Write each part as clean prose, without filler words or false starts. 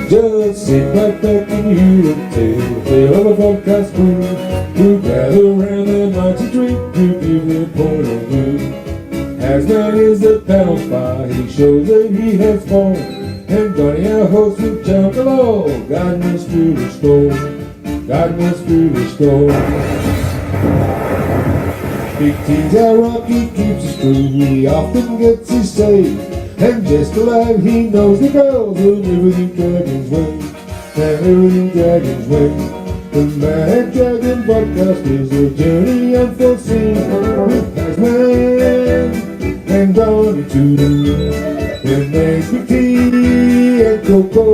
Just sit right back and hear them tell the tale of a podcast crew who gather around their minds to drink to give their point of view. As man is the panel fire, he shows that he has fun. And Donnie, our host, will jump along, guiding us through the storm, guiding us through the storm. Big T's our rocky, keeps us true, he often gets his say. And just alive, he knows the girls and everything Dragon's way, and everything Dragon's way. The Mad Dragon podcast is a journey unforeseen with Tasman and Donnie too. And there's Big T and Coco,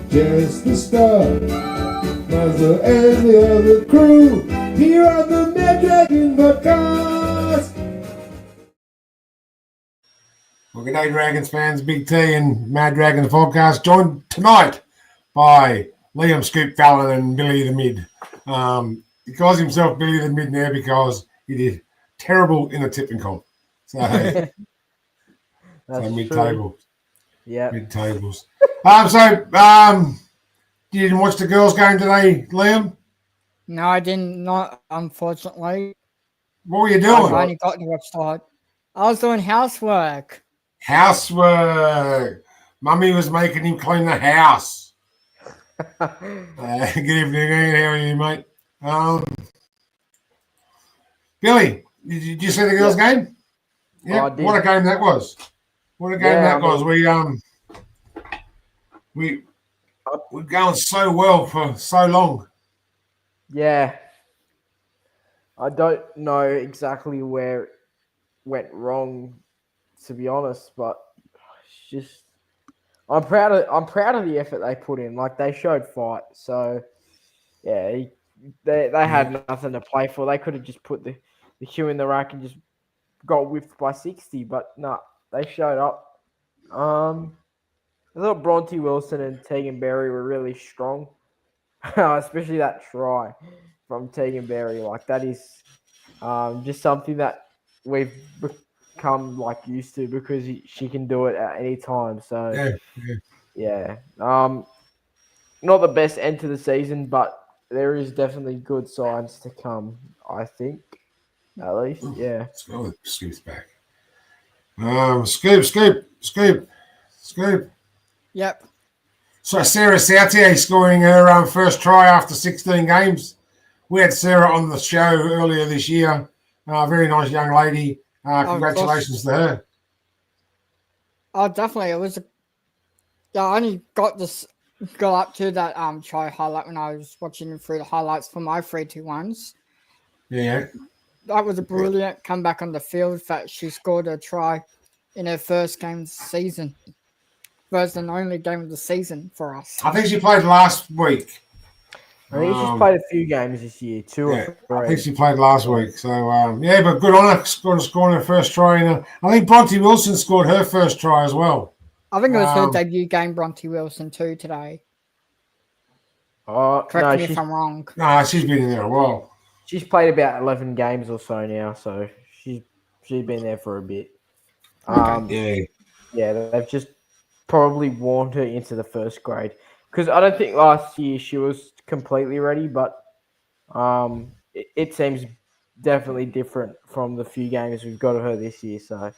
just the start, Mazda and the other crew here on the Mad Dragon podcast. Well, good day, Dragons fans. Big T and Mad Dragons podcast, joined tonight by Liam Scoop Fallon and Billy the Mid. He calls himself Billy the Mid now because he did terrible in a tipping comp. So, mid-table. Yeah. Mid-tables. You didn't watch the girls' game today, Liam? No, I didn't. Not unfortunately. What were you doing? I only got to watch that. I was doing housework. Housework. Mummy was making him clean the house. Good evening, Ian. How are you, mate? Billy, did you see the girls' game? Yeah. What a game that was. What a game that was. We're going so well for so long. Yeah. I don't know exactly where it went wrong, to be honest, but it's just I'm proud of the effort they put in. Like, they showed fight. So yeah, they had nothing to play for. They could have just put the cue in the rack and just got whipped by 60, but no, they showed up. I thought Bronte Wilson and Tegan Berry were really strong, especially that try from Tegan Berry. Like, that is just something that we've become used to because she can do it at any time. So yeah. Not the best end to the season, but there is definitely good signs to come, I think. At least, yeah. Scoop's back. Scoop. Yep. So Sarah Sautier scoring her first try after 16 games. We had Sarah on the show earlier this year. Very nice young lady. Congratulations to her. Oh, definitely. It was. I only got up to that try highlight when I was watching through the highlights for my 3-2-1s. Yeah. That was a brilliant comeback on the field that she scored a try in her first game of the season. First and only game of the season for us. I think she played last week. I think she's played a few games this year, two or three. I think she played last week. So, but good on her scoring her first try. I think Bronte Wilson scored her first try as well. I think it was her debut game, Bronte Wilson, too, today. Correct me if I'm wrong. No, she's been in there a while. She's played about 11 games or so now, so she's been there for a bit. Okay. Yeah, they've just probably warned her into the first grade. Because I don't think last year she was completely ready, but it seems definitely different from the few games we've got of her this year. So,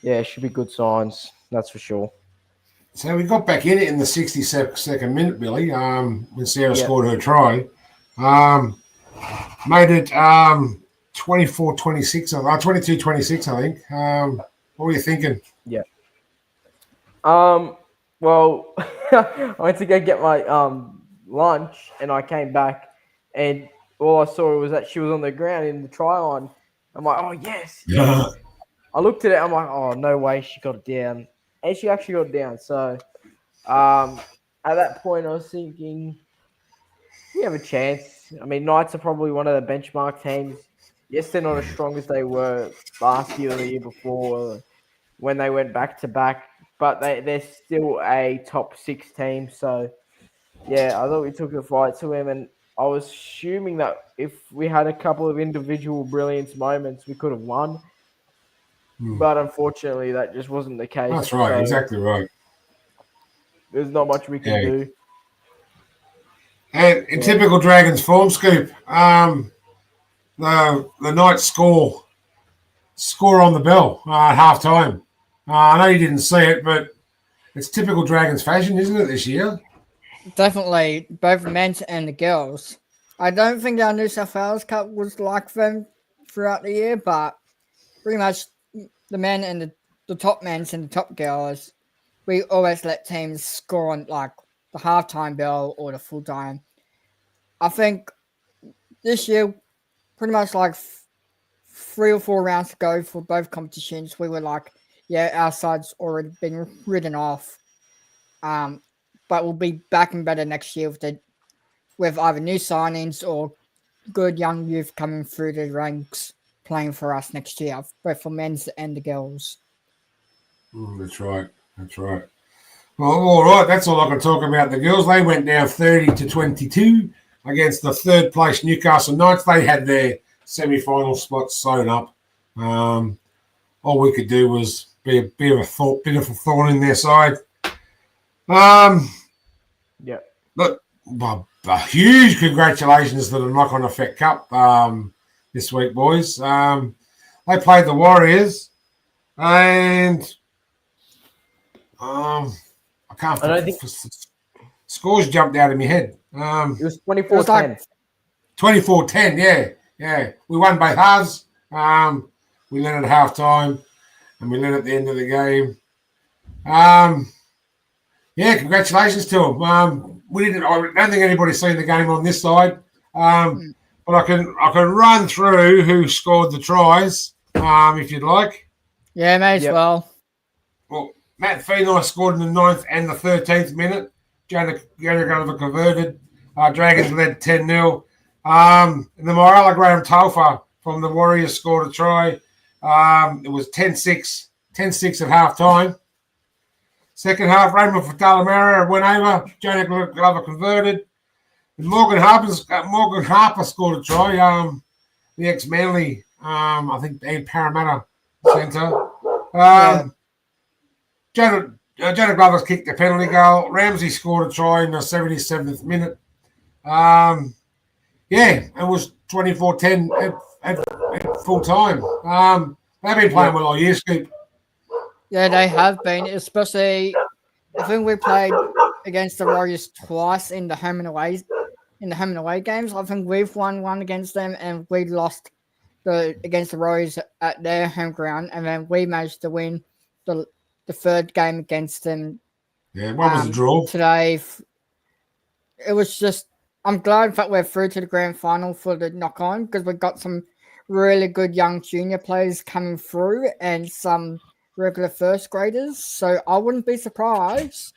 yeah, it should be good signs, that's for sure. So we got back in it in the 62nd minute, Billy, when Sarah scored her try. Made it 24-26, 22-26, I think. What were you thinking? Yeah. Well, I went to go get my lunch, and I came back, and all I saw was that she was on the ground in the try line. I'm like, oh, yes. Yeah. I looked at it. I'm like, oh, no way she got it down. And she actually got it down. So at that point, I was thinking, we have a chance. I mean, Knights are probably one of the benchmark teams. Yes, they're not as strong as they were last year or the year before when they went back-to-back, but they're still a top 6 team. So, yeah, I thought we took the fight to him, and I was assuming that if we had a couple of individual brilliance moments, we could have won. But unfortunately, that just wasn't the case. That's right, exactly right. there's not much we can do. And in typical Dragons form, Scoop, the Knights score on the bell at half time. I know you didn't see it, but it's typical Dragons fashion, isn't it, this year? Definitely, both the men's and the girls. I don't think our New South Wales Cup was like them throughout the year, but pretty much the men and the top men's and the top girls, we always let teams score on like the halftime bell or the full time. I think this year, pretty much like 3 or 4 rounds to go for both competitions, we were like, yeah, our side's already been ridden off. But we'll be back and better next year with either new signings or good young youth coming through the ranks playing for us next year, both for men's and the girls. That's right. Well, all right. That's all I can talk about. The girls, they went down 30-22 against the third place Newcastle Knights. They had their semi-final spots sewn up. All we could do was be a bit of a thorn in their side. Yeah. Look, a huge congratulations to the Knock On Effect Cup this week, boys. They played the Warriors, and I don't think scores jumped out of my head. It was 24-10. 24-10, yeah. We won both halves. We led at half time, and we led at the end of the game. Yeah, congratulations to them. I don't think anybody's seen the game on this side, but I can run through who scored the tries if you'd like. Yeah, may as well. Well, Matt Feeney scored in the 9th and the 13th minute. Janet Gulliver converted. Dragons led 10-0. And the Morella Graham Taufa from the Warriors scored a try. It was 10-6 at half time. Second half, Raymond Fatalamara went over. Janet Glover converted. And Morgan Harper scored a try. The ex-Manly, I think, and Parramatta centre. Janet Glover's kicked a penalty goal. Ramsey scored a try in the 77th minute. It was 24-10 at full time. They've been playing well all year, Scoop. Yeah, they have been, especially I think we played against the Warriors twice in the home and away games. I think we've won one against them and we lost against the Warriors at their home ground, and then we managed to win the third game against them. Yeah, what was the draw? Today. It was just, I'm glad that we're through to the grand final for the Knock On, because we've got some really good young junior players coming through and some regular first graders. So I wouldn't be surprised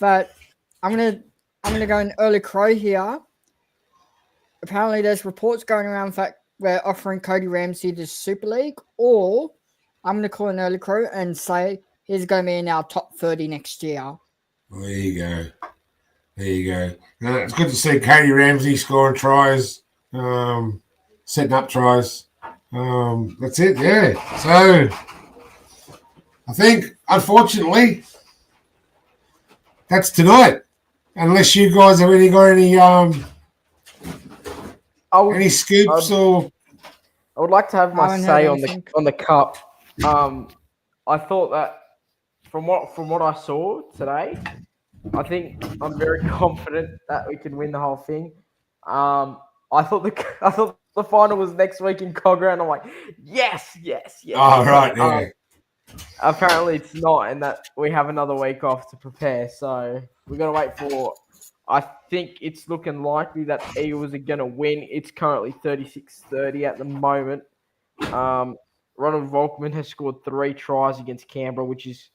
that I'm gonna go an early crow here. Apparently there's reports going around that we're offering Cody Ramsey the Super League, or I'm gonna call an early crow and say he's gonna be in our top 30 next year. There you go. It's good to see Cody Ramsey scoring tries, setting up tries. That's it, yeah. So I think, unfortunately, that's tonight. Unless you guys have any scoops or. I would like to have my say on the cup. I thought that from what I saw today, I think I'm very confident that we can win the whole thing. I thought the final was next week in Cogra, and I'm like, yes. Oh, right, yeah. Apparently it's not, and that we have another week off to prepare. So we're gonna wait for. I think it's looking likely that Eagles are gonna win. It's currently 36-30 at the moment. Ronald Volkman has scored 3 tries against Canberra, which is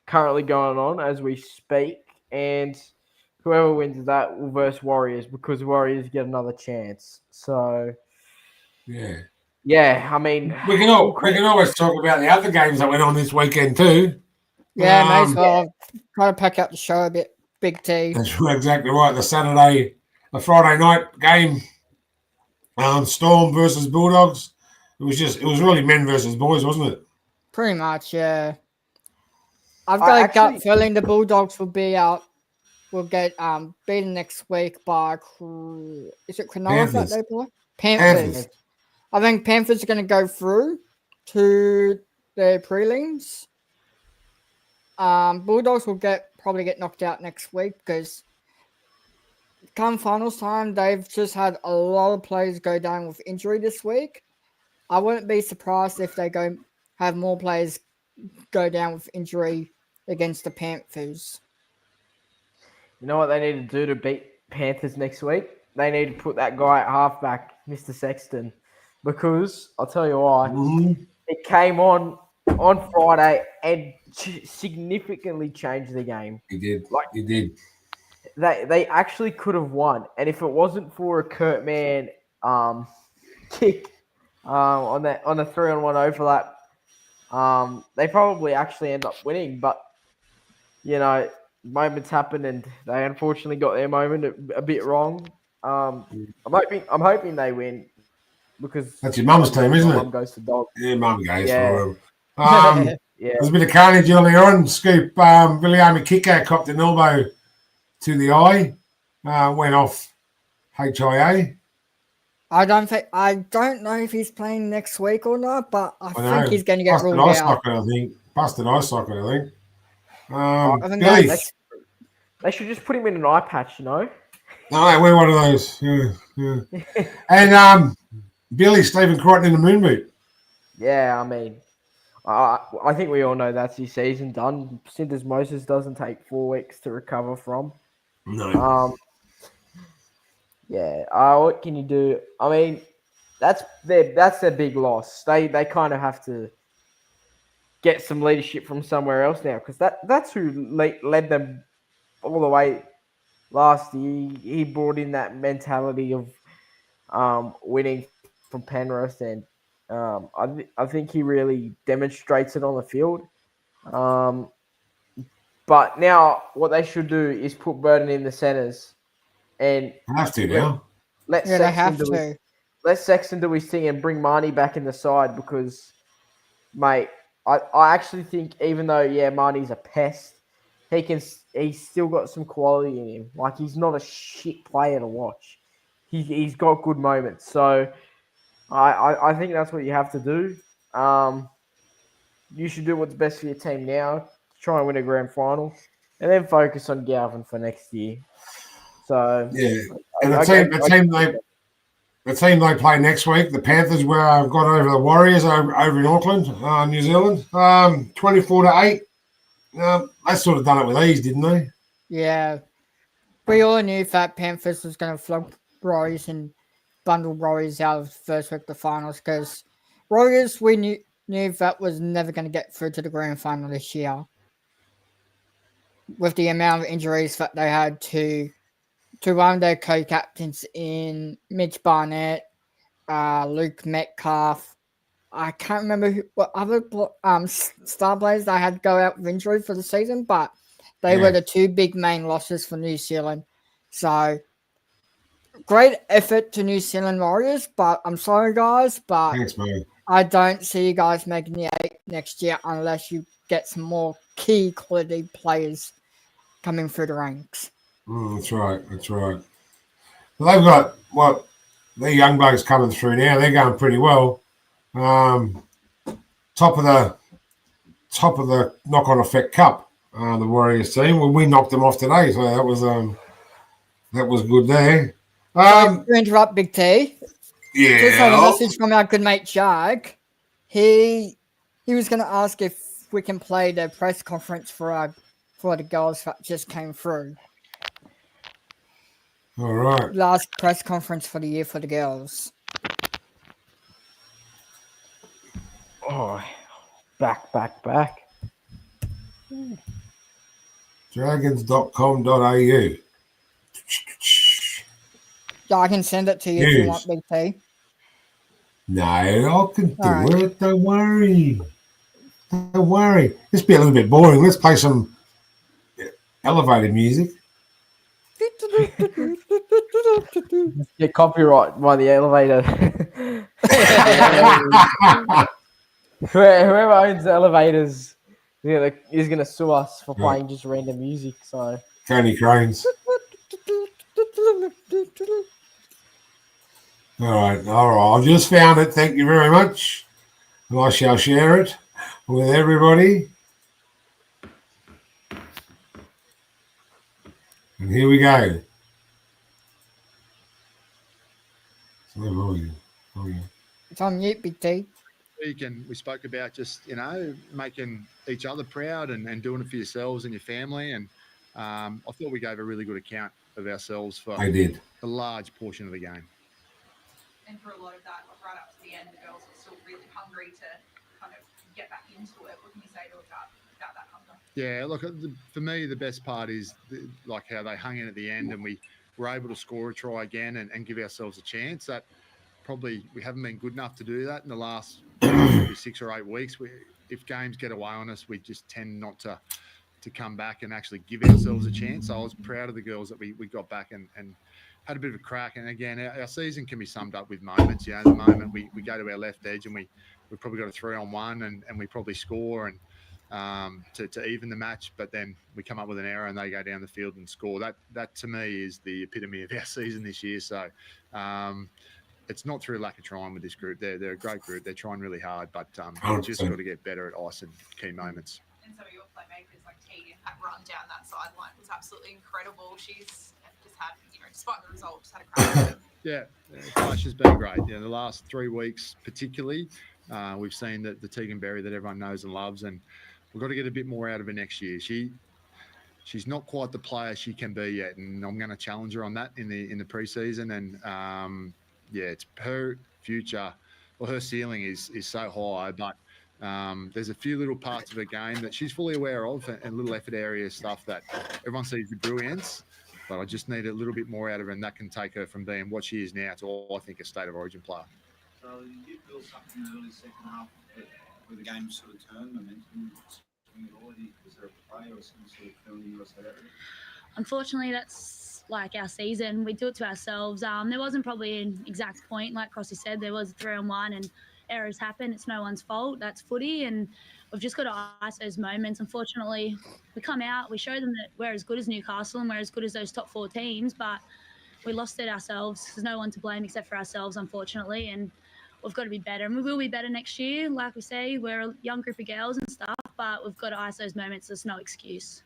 currently going on as we speak. And whoever wins that will verse Warriors, because Warriors get another chance. So yeah, I mean, we can always talk about the other games that went on this weekend too. Yeah, may as well try to pack up the show a bit. Big T. That's exactly right. The Friday night game, Storm versus Bulldogs. It was really men versus boys, wasn't it? Pretty much, yeah. I've got a gut feeling the Bulldogs will be our will get beaten next week by is it Cronulla that Panthers. they play? Panthers. Panthers. I think Panthers are going to go through to the prelims. Bulldogs will probably get knocked out next week because come finals time, they've just had a lot of players go down with injury this week. I wouldn't be surprised if they have more players go down with injury against the Panthers. You know what they need to do to beat Panthers next week? They need to put that guy at halfback, Mr. Sexton, because I'll tell you why. It came on Friday and significantly changed the game. He did. Like, He did. They actually could have won, and if it wasn't for a Kurt Mann kick on the 3-on-1 overlap, they probably actually end up winning. But you know, moments happen, and they unfortunately got their moment a bit wrong. I'm hoping they win because That's your mum's team, isn't Mum it? goes to dog. Yeah, mum goes Yeah. for him. Yeah, There's a bit of carnage earlier on. Scoop. Viliami Kiko copped an elbow to the eye. Went off HIA. I don't know if he's playing next week or not, but I know. think he's going to get Busted ruled eye out. socket, I think. Busted eye socket, I think. I think Billy. they should just put him in an eye patch, you know. No, we're one of those. Yeah. And Billy Stephen Crichton in the moon boot. Yeah, I mean, I think we all know that's his season done. Syndesmosis doesn't take 4 weeks to recover from. No. Yeah. What can you do? I mean, that's their big loss. They kind of have to get some leadership from somewhere else now because that's who led them all the way last year. He brought in that mentality of winning from Penrith, and I think he really demonstrates it on the field. But now what they should do is put Burton in the centres and Have to now. let Yeah, they have to. let Sexton do his thing and bring Marnie back in the side because, mate, I actually think even though Marnie's a pest, he's still got some quality in him. Like he's not a shit player to watch. He's got good moments. So I think that's what you have to do. You should do what's best for your team now. Try and win a grand final, and then focus on Galvin for next year. So Yeah. And the team they play next week, the Panthers, where I've got over the Warriors over in Auckland, New Zealand, 24-8. They sort of done it with ease, didn't they? Yeah. We all knew that Panthers was going to flog Warriors and bundle Warriors out of the first week of the finals because Warriors, we knew that was never going to get through to the grand final this year. With the amount of injuries that they had to one of their co-captains in Mitch Barnett, Luke Metcalf. I can't remember what other star players they had go out with injury for the season, but they were the two big main losses for New Zealand. So, great effort to New Zealand Warriors, but I'm sorry, guys, but Thanks, mate. I don't see you guys making the 8 next year unless you get some more key quality players coming through the ranks. That's right. Well, they've got their young blokes coming through now. They're going pretty well. Top of the knock-on effect cup. The Warriors team. Well, we knocked them off today, so that was good there. To interrupt, Big T. Yeah. Just had a message from our good mate Jag. He was going to ask if we can play the press conference for the girls that just came through. All right. Last press conference for the year for the girls. Oh, back. Dragons.com.au. Yeah, I can send it to you if you want, Big T. No, I can do All right. it. Don't worry. This be a little bit boring. Let's play some elevator music. Get copyright by the elevator. Whoever owns the elevators is gonna sue us for playing just random music. So Tony Cranes. All right. I've just found it. Thank you very much. And I shall share it with everybody. And here we go. So, It's on mute, Big T. We spoke about just, making each other proud and doing it for yourselves and your family. And I thought we gave a really good account of ourselves for I did. a large portion of the game. And for a lot of that, right up to the end, the girls were still really hungry to kind of get back into it. What can you say to about that hunger? Yeah, look, for me, the best part is how they hung in at the end and we were able to score a try again and give ourselves a chance. That probably we haven't been good enough to do that in the last 6 or 8 weeks. If games get away on us, we just tend not to come back and actually give ourselves a chance. So I was proud of the girls that we got back and had a bit of a crack. And again, our season can be summed up with moments. The moment we go to our left edge and we've probably got a 3-on-1 and we probably score and to even the match, but then we come up with an error and they go down the field and score. That to me is the epitome of our season this year. So it's not through lack of trying with this group. They're a great group. They're trying really hard, but we've just got to get better at icing key moments. And some of your playmakers like Tegan, that run down that sideline was absolutely incredible. She's just had, despite the result, just had a crack. Yeah, Flash has been great. The last 3 weeks particularly, we've seen that the Tegan Berry that everyone knows and loves, and we've got to get a bit more out of her next year. She's not quite the player she can be yet, and I'm going to challenge her on that in the preseason. And it's her future, or her ceiling is so high, but there's a few little parts of her game that she's fully aware of, and little effort area stuff that everyone sees the brilliance. But I just need a little bit more out of her, and that can take her from being what she is now to, I think, a state of origin player. So you built something in the early second half where the game sort of turned, momentum, was there a play or some sort of feeling you lost that area? Unfortunately, that's like our season. We do it to ourselves. There wasn't probably an exact point, like Crossy said. There was a 3-on-1 and errors happen. It's no one's fault. That's footy, and we've just got to ice those moments. Unfortunately, we come out, we show them that we're as good as Newcastle and we're as good as those top 4 teams, but we lost it ourselves. There's no one to blame except for ourselves, unfortunately, and we've got to be better. And we will be better next year. Like we say, we're a young group of girls and stuff, but we've got to ice those moments. There's no excuse.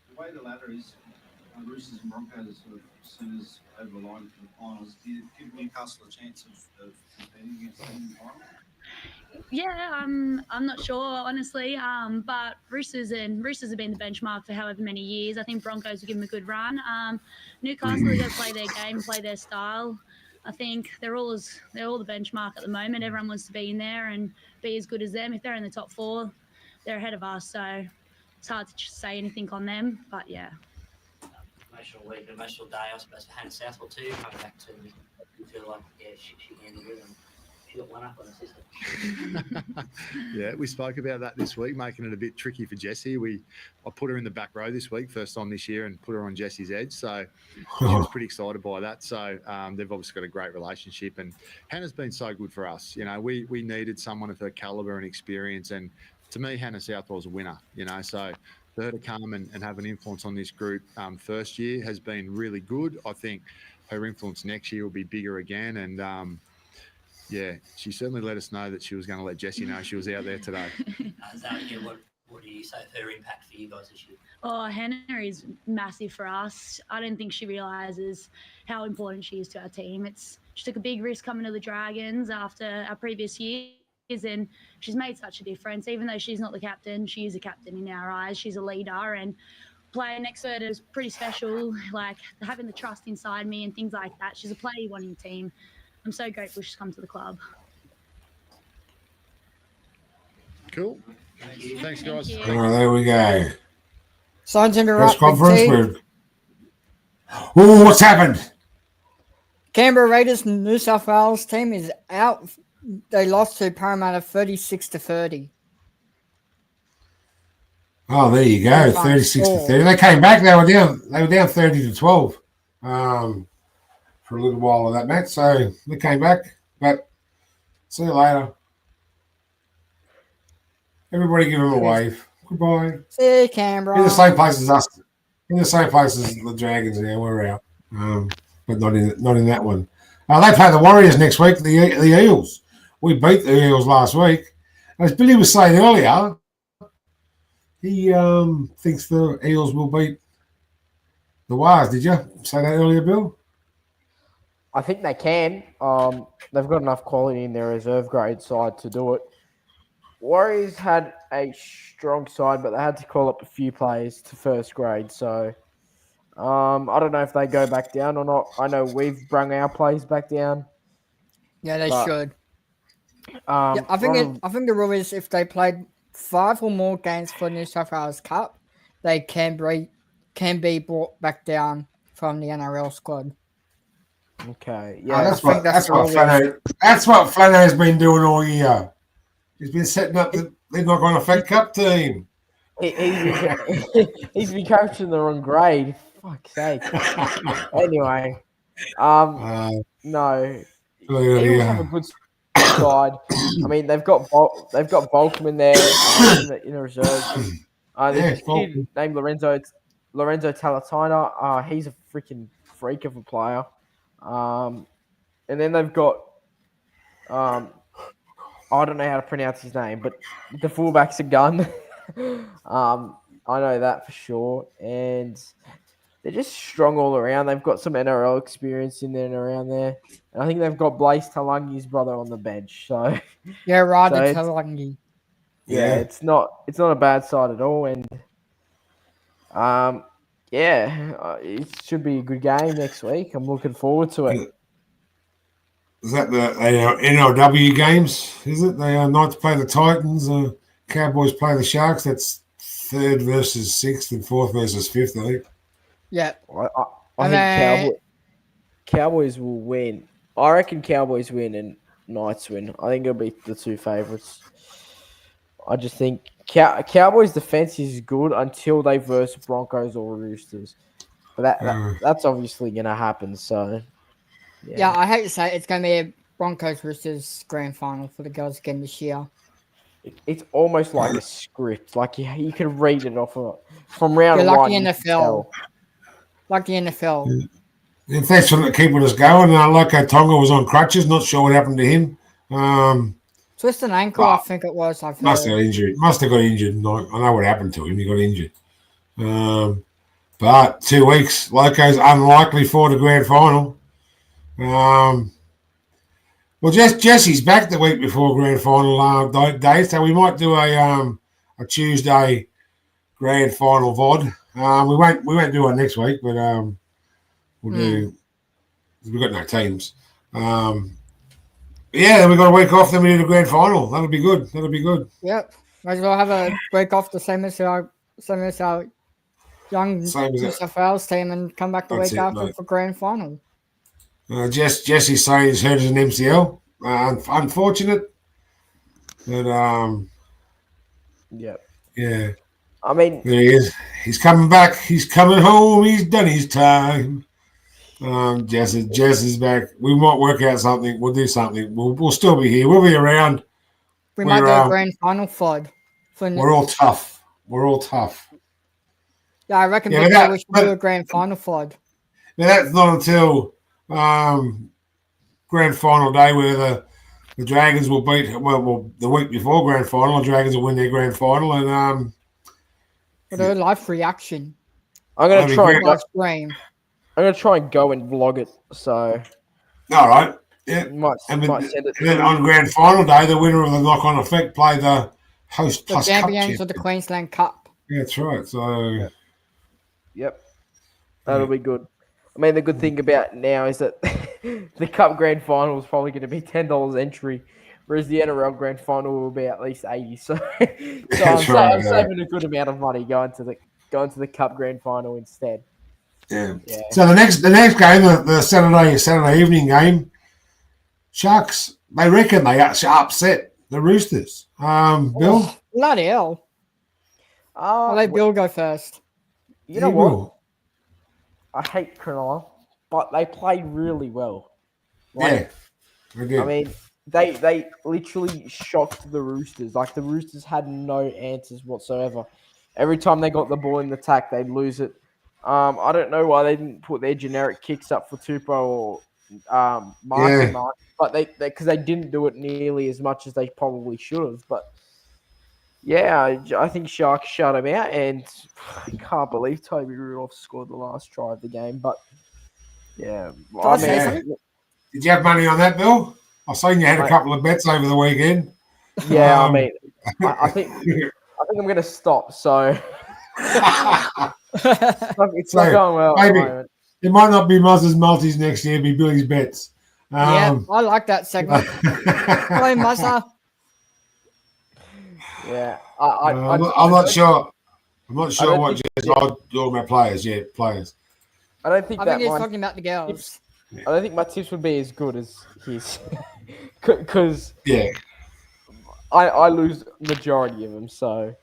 The way the ladder is, Roosters and Broncos are sort of soon as over the line for the finals. Do you give Newcastle a chance of competing against them in the final? Yeah, I'm not sure, honestly. But Roosters have been the benchmark for however many years. I think Broncos will give them a good run. Newcastle, they're going to play their game, play their style. I think they're all the benchmark at the moment. Everyone wants to be in there and be as good as them. If they're in the top 4, they're ahead of us. So it's hard to say anything on them. But yeah. Emotional week, emotional day, I suppose, for Hannah Southwell too. Coming back to, you feel like, she handled it and she got one up on her sister. Yeah, we spoke about that this week, making it a bit tricky for Jessie. I put her in the back row this week, first time this year, and put her on Jessie's edge. So she was pretty excited by that. So they've obviously got a great relationship, and Hannah's been so good for us. We needed someone of her caliber and experience, and to me, Hannah Southwell's a winner. So for her to come and have an influence on this group first year has been really good. I think her influence next year will be bigger again, and she certainly let us know that she was going to let Jessie know she was out there today. What do you say of her impact for you guys this year? Oh, Hannah is massive for us. I don't think she realises how important she is to our team. She took a big risk coming to the Dragons after our previous years, and she's made such a difference. Even though she's not the captain, she is a captain in our eyes. She's a leader, and playing next to her is pretty special, like having the trust inside me and things like that. She's a player you want in your team. I'm so grateful she's come to the club. Cool. Thanks, guys. Thank All right, there we go. Sorry to Press interrupt. conference. What's happened? Canberra Raiders New South Wales team is out. They lost to Parramatta 36-30. Oh, there you go. 36-30. They came back. They were down 30-12 for a little while of that match. So they came back. But see you later. Everybody give them a wave. Goodbye. See you, Canberra. In the same place as us. in the same place as the Dragons now. We're out, but not in that one. They play the Warriors next week. The Eels. We beat the Eels last week. As Billy was saying earlier, he thinks the Eels will beat the Wars. Did you say that earlier, Bill? I think they can. They've got enough quality in their reserve grade side to do it. Warriors had a strong side, but they had to call up a few players to first grade. So I don't know if they go back down or not. I know we've brung our players back down. Yeah, they But, should. I I think the rule is if they played 5 or more games for New South Wales Cup, they can be brought back down from the NRL squad. Okay, Yeah, yeah, that's what Flano's been doing all year. He's been setting up the Knock on Effect Cup team. he's been coaching the wrong grade. Fuck's sake. Anyway, no, Eagles have a good side. I mean, they've got Volkman there in the reserve. There's this kid named Lorenzo Talatona. He's a freaking freak of a player. And then they've got I don't know how to pronounce his name, but the fullback's a gun. I know that for sure. And they're just strong all around. They've got some NRL experience in there and around there. And I think they've got Blaze Talangi's brother on the bench. So yeah, right, so Talangi. Yeah, it's not a bad side at all. And it should be a good game next week. I'm looking forward to it. Is that the NRW games? Is it? Knights play the Titans. Cowboys play the Sharks. That's 3rd versus 6th and 4th versus 5th, I think. Yeah. I think Cowboys will win. I reckon Cowboys win and Knights win. I think it'll be the 2 favourites. I just think Cowboys' defense is good until they verse Broncos or Roosters. But that's obviously going to happen. So, yeah, I hate to say it's going to be a Broncos Roosters grand final for the girls again this year. It's almost like a script. Like you can read it off from round like one. The NFL. Like the NFL. Yeah. Thanks for keeping us going. Loco Tonga was on crutches. Not sure what happened to him. Twist an ankle, I think it was. Must have got injured. I know what happened to him. He got injured. But 2 weeks, Loco's unlikely for the grand final. Well, Jesse's back the week before grand final day, so we might do a Tuesday grand final VOD. We won't do one next week, but we'll do. We've got no teams. Then we've got a week off. Then we do the grand final. That'll be good. Yep. Might as well have a break off the same as our young New South Wales team and come back the week after for grand final. Jesse's saying he's hurt as an MCL. Unfortunate. But yeah. I mean, there he is. He's coming back. He's coming home. He's done his time. Jess is back. We might work out something. We'll do something. We'll still be here. We'll be around. We might do a grand final FOD. We're all tough. Yeah, I reckon we should do a grand final FOD. Now that's not until grand final day where the Dragons will beat. Well, the week before grand final, the Dragons will win their grand final, and we'll do a live reaction. I'm gonna try live stream. I'm gonna try and go and vlog it. So, all right, yeah. Might send it. And then on grand final day, the winner of the Knock on Effect play the host plus champions of the Queensland Cup. Yeah, that's right. So, yep, that'll be good. I mean, the good thing about now is that the Cup Grand Final is probably going to be $10 entry, whereas the NRL Grand Final will be at least $80. So I'm saving a good amount of money going to the Cup Grand Final instead. Yeah. So the next game, the Saturday evening game, Sharks. They reckon they upset the Roosters. Bill, bloody hell! I'll let Bill go first. You know what? I hate Cronulla, but they played really well. They did. I mean, they literally shocked the Roosters. Like, the Roosters had no answers whatsoever. Every time they got the ball in the attack, they'd lose it. I don't know why they didn't put their generic kicks up for Tupou or Marky Mark, but they because they didn't do it nearly as much as they probably should have. But yeah, I think Sharks shut him out, and I can't believe Toby Rudolph scored the last try of the game. But yeah, I say mean, something? Did you have money on that, Bill? I've seen you had a Mate. couple of bets over the weekend. yeah, I Um, mean, I think I'm going to stop. So it's not So, going well at maybe. the moment. It might not be Muzz's multis next year, it'll be Billy's bets. Yeah, I like that segment. Play Muzza. Yeah, I'm not sure. I'm not sure don't what think- just all my players. Yeah, players. I don't think I that think he's mine- talking about the girls. I don't think my tips would be as good as his, because Yeah. I lose majority of them. So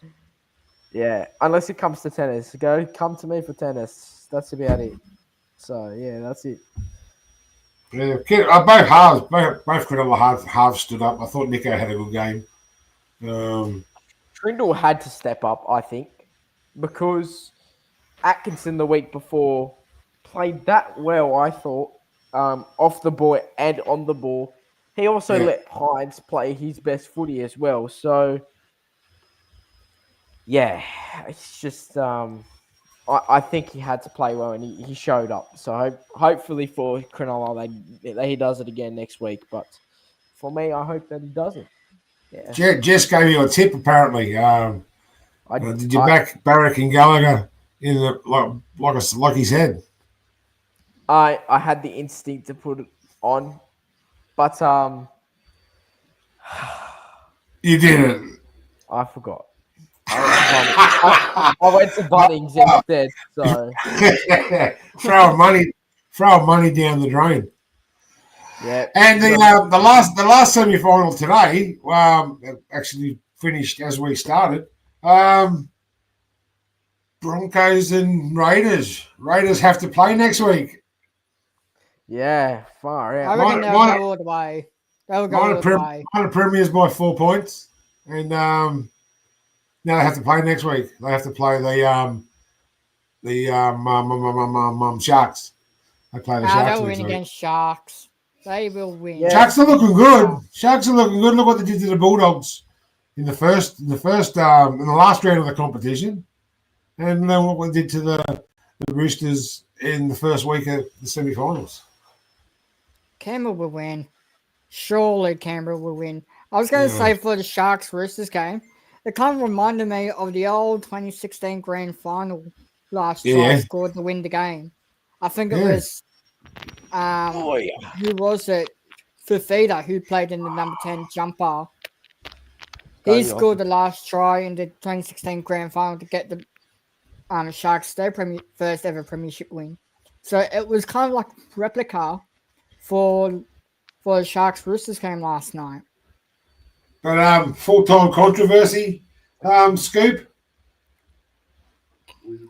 yeah, unless it comes to tennis, come to me for tennis. That's about it. So yeah, that's it. Yeah, both halves, both Cronulla halves stood up. I thought Nico had a good game. Trindle had to step up, I think, because Atkinson the week before played that well. I thought off the ball and on the ball. He also Yeah. let Hines play his best footy as well. So yeah, it's just I think he had to play well, and he showed up. So hopefully for Cronulla, he does it again next week. But for me, I hope that he doesn't. Yeah, Jess gave you a tip apparently. Did you back Barrack and Gallagher in the like he said? I had the instinct to put it on, but You didn't. I forgot. I went to Bunnings instead. So Throw money down the drain. yeah, And the last semi-final today, actually finished as we started. Broncos and Raiders. Raiders have to play next week. yeah, far I out. reckon they'll Mine- go all the way. They'll go all the way. Minor Premiers by 4 points, and now they have to play next week. They have to play the Sharks. They play the Sharks They'll next win week. against Sharks. They will win. Yeah. Sharks are looking good. Sharks are looking good. Look what they did to the Bulldogs in the last round of the competition, and then what they did to the Roosters in the first week of the semi-finals. Canberra will win. Surely Canberra will win. I was going to say for the Sharks Roosters game, it kind of reminded me of the old 2016 grand final last year. Yeah. Scored to win the game. I think it Yeah. was who was it? Fifita, who played in the number 10 jumper. He Cody scored the last try in the 2016 grand final to get the Sharks their first ever premiership win. So it was kind of like a replica for the Sharks Roosters game last night. But full-time controversy, Scoop.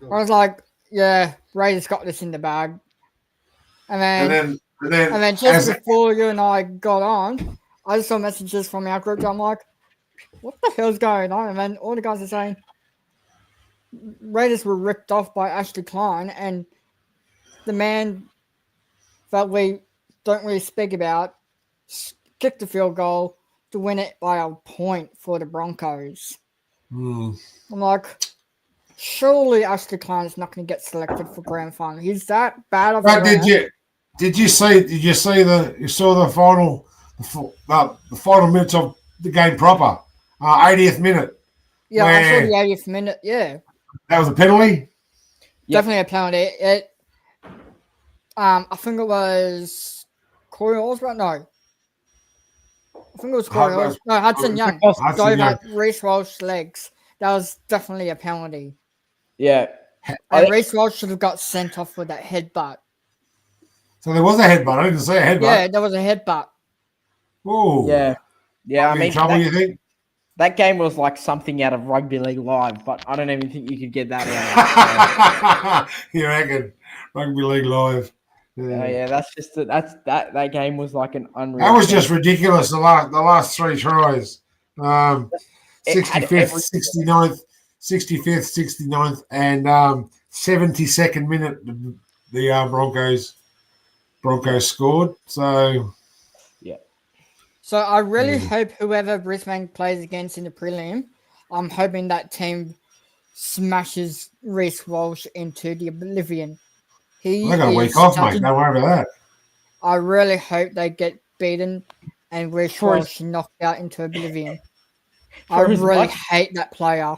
I was like, yeah, Raiders got this in the bag. And then just before you and I got on, I just saw messages from our group. I'm like, what the hell's going on? And then all the guys are saying Raiders were ripped off by Ashley Klein, and the man that we don't really speak about kicked the field goal to win it by a point for the Broncos. I'm like, surely Ashley Klein is not going to get selected for grand final. He's that bad of a But runner. did you see the final minutes of the game proper? 80th minute. Yeah, I saw where- the 80th minute. Yeah, That was a penalty. Yep. definitely a penalty. I think it was Corey Osborne. No, I think it was Corey Hudson- Osborne. No, Hudson Young. Hudson Dove Young. at Reece Walsh's legs. That was definitely a penalty. Yeah, And Reece Walsh should have got sent off with that headbutt. So there was a headbutt. I didn't see a headbutt. Yeah, there was a headbutt. Ooh. yeah. I In mean, trouble, you think? that game was like something out of Rugby League Live, but I don't even think you could get that out. You reckon? Rugby League Live. Yeah, that game was like an unreal. That was game. just ridiculous. The last three tries. It had 65th, 69th, 65th, 69th, and 72nd minute, the Broncos scored. So So I really hope whoever Brisbane plays against in the prelim, I'm hoping that team smashes Reece Walsh into the oblivion. He they got a is week off, such mate. a- Don't worry about that. I really hope they get beaten and Reece For Walsh knocked out into oblivion. I For as really much- hate that player.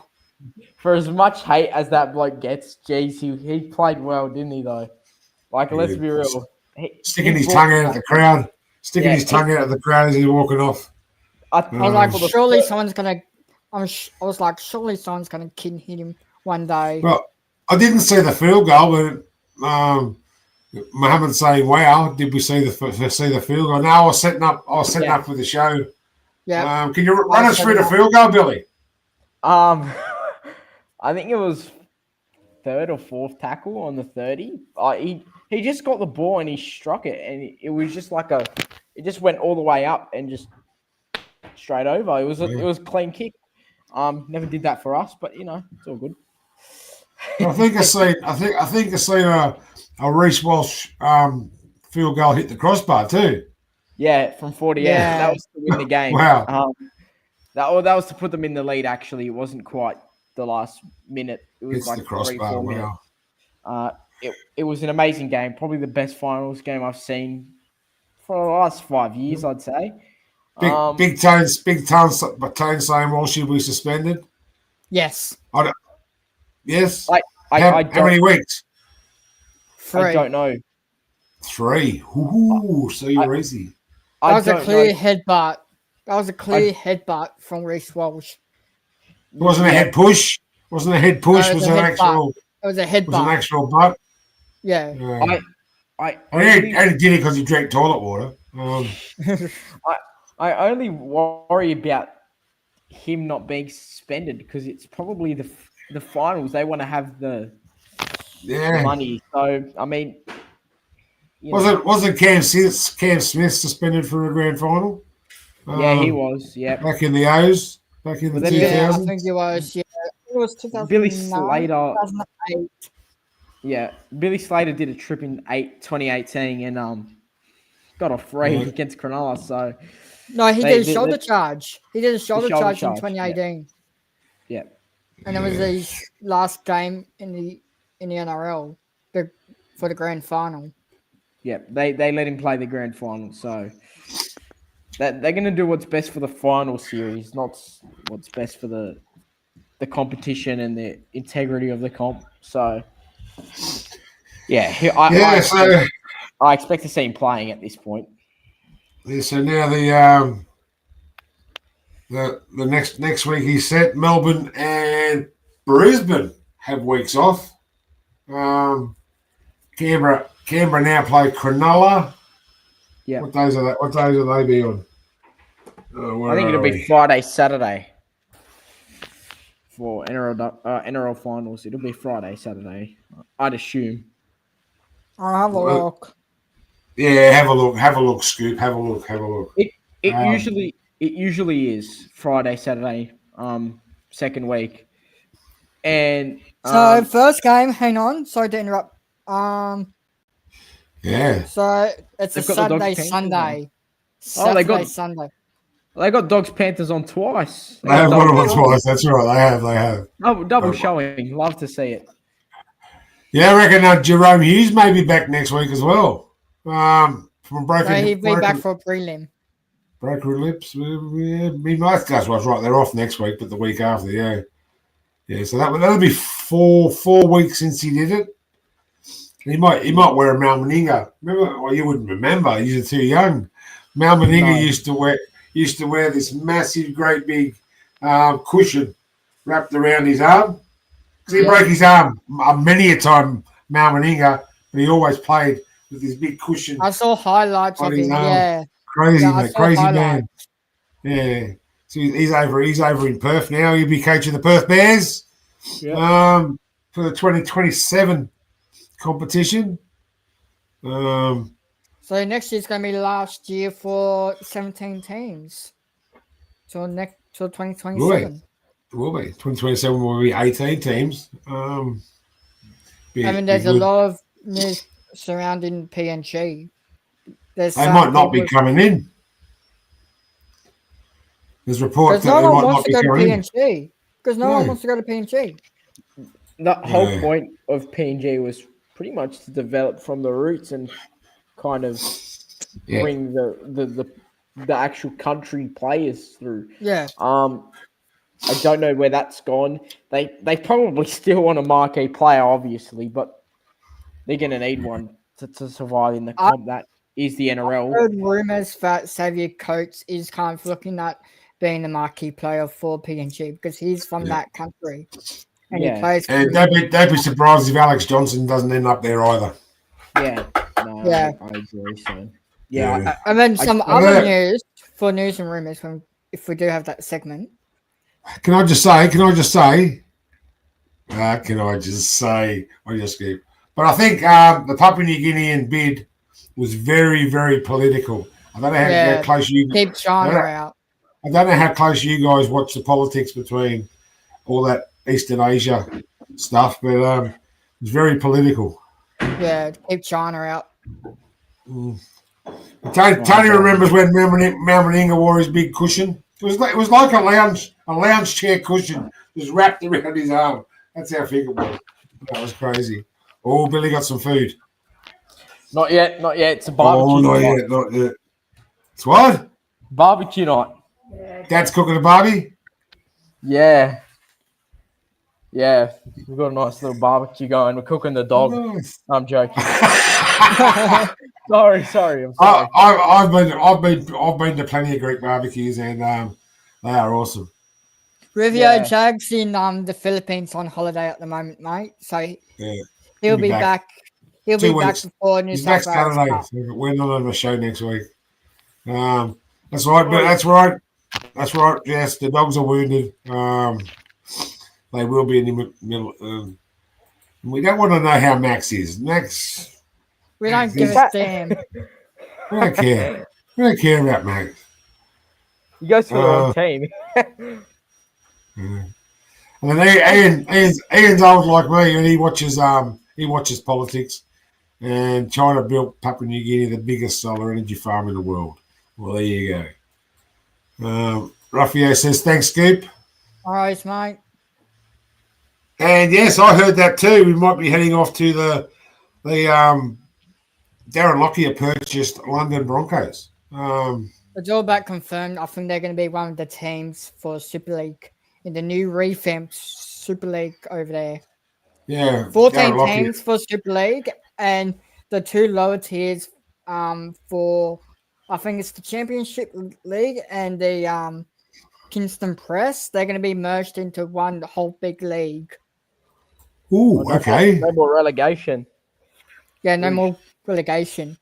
For as much hate as that bloke gets, geez, he played well, didn't he? Though, like, let's Yeah. be real. Sticking he his brought tongue it out at back. the crowd. Sticking Yeah, his tongue out at the crowd as he's walking off. I I was like, for the surely first- someone's gonna. I was like, surely someone's gonna hit him one day. Well, I didn't see the field goal, but Mohammed saying, "Wow, did we see the field goal?" No, I was setting up for the show. Yeah, Can you run us set through it the up. field goal, Billy? I think it was third or fourth tackle on the 30. He just got the ball and he struck it, and it was just like it just went all the way up and just straight over. It was a clean kick. Never did that for us, but it's all good. I think I seen a Reece Walsh field goal hit the crossbar too. Yeah, from 48. Yeah. That was to win the game. Wow. That was to put them in the lead. Actually, it wasn't quite the last minute. It was Hits like the crossbar. 3-4 minutes. Wow. It was an amazing game. Probably the best finals game I've seen for the last 5 years, I'd say. Big Tone saying Walsh will be suspended. yes, Yes. I how don't, many weeks? 3. I don't know. 3. Ooh, so you're easy. That I was a don't clear know. headbutt. That was a clear headbutt from Reece Walsh. It wasn't a head push. Wasn't a head push. No, it was was an a headbutt. actual. It was a Was an headbutt. actual butt. Yeah. Yeah. I I only did it because he drank toilet water. I only worry about him not being suspended because it's probably the finals. They want to have the Yeah. money. So I mean, you know. Wasn't Cam Smith suspended for a grand final? Yeah, he was. Yeah, Back in the O's, back in the But then- Yeah, I 2000s. think it was. Yeah, it was 2009, Billy Slater. 2008. Yeah, Billy Slater did a trip in 2018 and got off free Yeah. against Cronulla. So No, he They- did a they- shoulder they- charge. He did a shoulder shoulder charge in charge, 2018, yeah, and it was his last game in the NRL for the grand final. yeah, they let him play the grand final. So that they're going to do what's best for the final series, not what's best for the competition and the integrity of the comp. So yeah, I expect to see him playing at this point. Yeah, so now the next week he's set. Melbourne and Brisbane have weeks off. Canberra now play Cronulla. Yeah. What days are they be on? I think it'll be Friday, Saturday for NRL finals. It'll be Friday, Saturday. I'd assume. I'll have a Well, look. Yeah, have a look, Scoop. Have a look. It Um, usually is Friday, Saturday, second week, and So first game, hang on, sorry to interrupt. Yeah. So it's a They've got the Dogs Saturday, Panthers Sunday. Oh, they got- Saturday, Sunday. they got Dogs Panthers on twice. They have one of them double, twice. That's right. They have. double showing. Love to see it. Yeah, I reckon Jerome Hughes may be back next week as well. From broken. So he'll be back broken- for a prelim. Broken lips. Yeah, he might. That's right. They're off next week, but the week after, yeah. Yeah, so that'll be four weeks since he did it. And he might wear a Mal Meninga. Remember? Well, you wouldn't remember. You're too young. Mal Meninga No. used to wear this massive, great big cushion wrapped around his arm. Because he broke his arm many a time, Mal Meninga, but he always played with this big cushion. I saw highlights On of his him. arm. Yeah. Crazy, Yeah, I mate. saw Crazy man. highlights. Yeah. So he's over in Perth now. He'll be coaching the Perth Bears for the 2027 competition. So next year's gonna be last year for 17 teams. Till 2027. Will be 2027 will be 18 teams. I mean, there's a lot of news surrounding PNG. There's They some might not be people- coming in. There's reports Because that no they one might wants not to be go to coming in. PNG. Because no one No. wants to go to PNG. The whole Yeah. point of PNG was pretty much to develop from the roots and kind of Yeah. bring the actual country players through. Yeah. I don't know where that's gone. They probably still want a marquee player, obviously, but they're gonna need one to survive in the comp. That is the NRL. Heard rumors that Xavier Coates is kind of looking at being the marquee player for PNG because he's from that country and Yeah. he plays. And don't be surprised if Alex Johnson doesn't end up there either. Yeah, no, Yeah. I agree. So Yeah. yeah, And then some I- other Yeah. news for news and rumors from if we do have that segment. Can I just say? I just keep. But I think the Papua New Guinean bid was very, very political. I don't know how close you. Keep China Yeah. out. I don't know how close you guys watch the politics between all that Eastern Asia stuff, but it's very political. Yeah, keep China out. Tony remembers when Mount Meninga wore his big cushion. It was like a lounge chair cushion, just wrapped around his arm. That's how big it was. That was crazy. Oh, Billy got some food. not yet. It's a Oh, barbecue not night. yet, not yet. It's what? Barbecue night. Dad's cooking a barbie. Yeah. Yeah, we've got a nice little barbecue going. We're cooking the dog. Nice. I'm joking. sorry. I'm sorry. I've been to plenty of Greek barbecues and they are awesome. Rivio Yeah. Jag's in the Philippines on holiday at the moment, mate. So Yeah. he'll be back. He'll 2 be back weeks. before New He's back South Wales. Saturday. Cup. So we're not on the show next week. That's right, but that's right. That's right. Yes, the dogs are wounded. They will be in the middle. We don't want to know how Max is. Max, We don't Is give a that- damn. we don't care. We don't care about Max. You guys for the wrong team. Yeah. And then Ian's old like me, and he watches politics. And China built Papua New Guinea, the biggest solar energy farm in the world. Well, there you go. Rafael says, thanks, Scoop. All right, mate. And yes, I heard that too. We might be heading off to the Darren Lockyer purchased London Broncos. It's all about confirmed. I think they're going to be one of the teams for Super League in the new revamped Super League over there. Yeah, 14 Darren Lockyer. teams for Super League and the 2 lower tiers for, I think it's the Championship League and the Kingston Press. They're going to be merged into one whole big league. Ooh, okay. No more relegation. Yeah, no more relegation.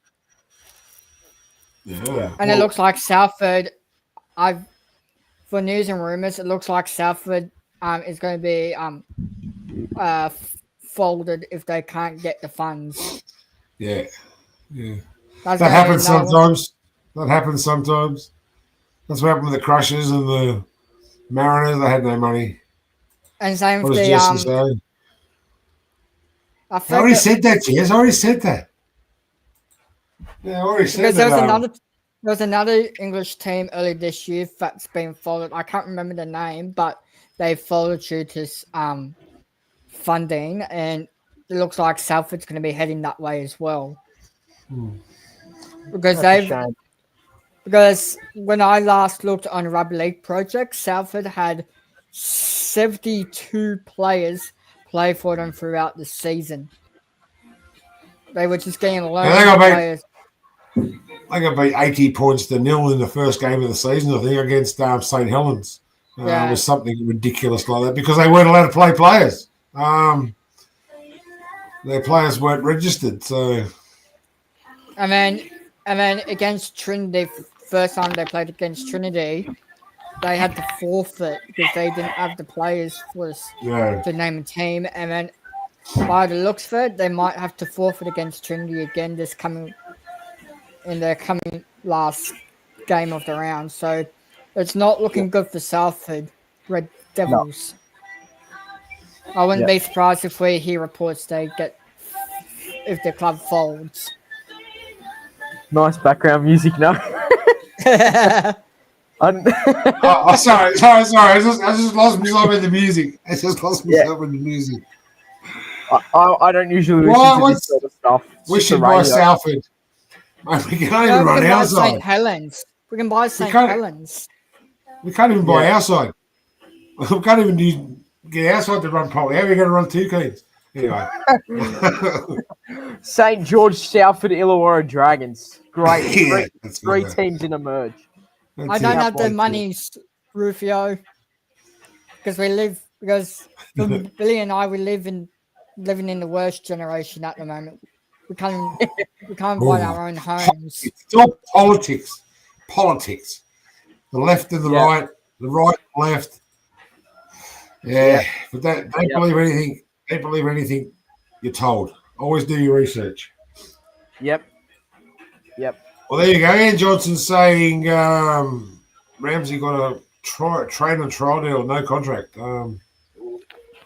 Yeah. And it looks like Salford, for news and rumors, it looks like Salford is going to be folded if they can't get the funds. Yeah. That's That gonna be happens another one. sometimes. That's what happened with the Crushers and the Mariners. They had no money. And same What with does the Jesse say? I I think already that- said that, Jess. I already said that. Yeah, I already said because that. there was another English team earlier this year that's been followed. I can't remember the name, but they followed due to funding, and it looks like Salford's going to be heading that way as well. Because That's a shame. because when I last looked on Rugby League Project, Salford had 72 players play for them throughout the season. They were just getting loans they got of back- players. They got beat 80 points to 0 in the first game of the season, I think, against St. Helens. Yeah. It was something ridiculous like that because they weren't allowed to play players. Their players weren't registered, so And then against Trinity, first time they played against Trinity, they had to forfeit because they didn't have the players for us yeah. to name a team. And then by the looks of it, they might have to forfeit against Trinity again in their coming last game of the round. So it's not looking good for Salford Red Devils. I wouldn't be surprised if we hear reports they get if the club folds. Nice background music, no? Oh, sorry. I just lost myself in the music. I just lost myself in the music. I don't usually listen to this sort of stuff. It's We just the should buy radio. Salford. Mate, we can't No, even we run can buy outside. St. Helens. We can buy St. can't- Helens. We can't even buy Yeah. outside. We can't even get outside to run properly. How are we going to run 2 teams? Anyway. St. George, Salford, Illawarra Dragons. Great. Yeah, that's Three good. teams in a merge. That's I don't it. have the Like it. money, Rufio, because Billy and I, living in the worst generation at the moment. We can't buy our own homes. It's all politics. Politics. The left and the Yeah. right. The right and left. Yeah. But don't Yeah. believe anything. Don't believe anything you're told. Always do your research. Yep. Well, there you go. Ian Johnson saying Ramsey got a train and trial deal, no contract. There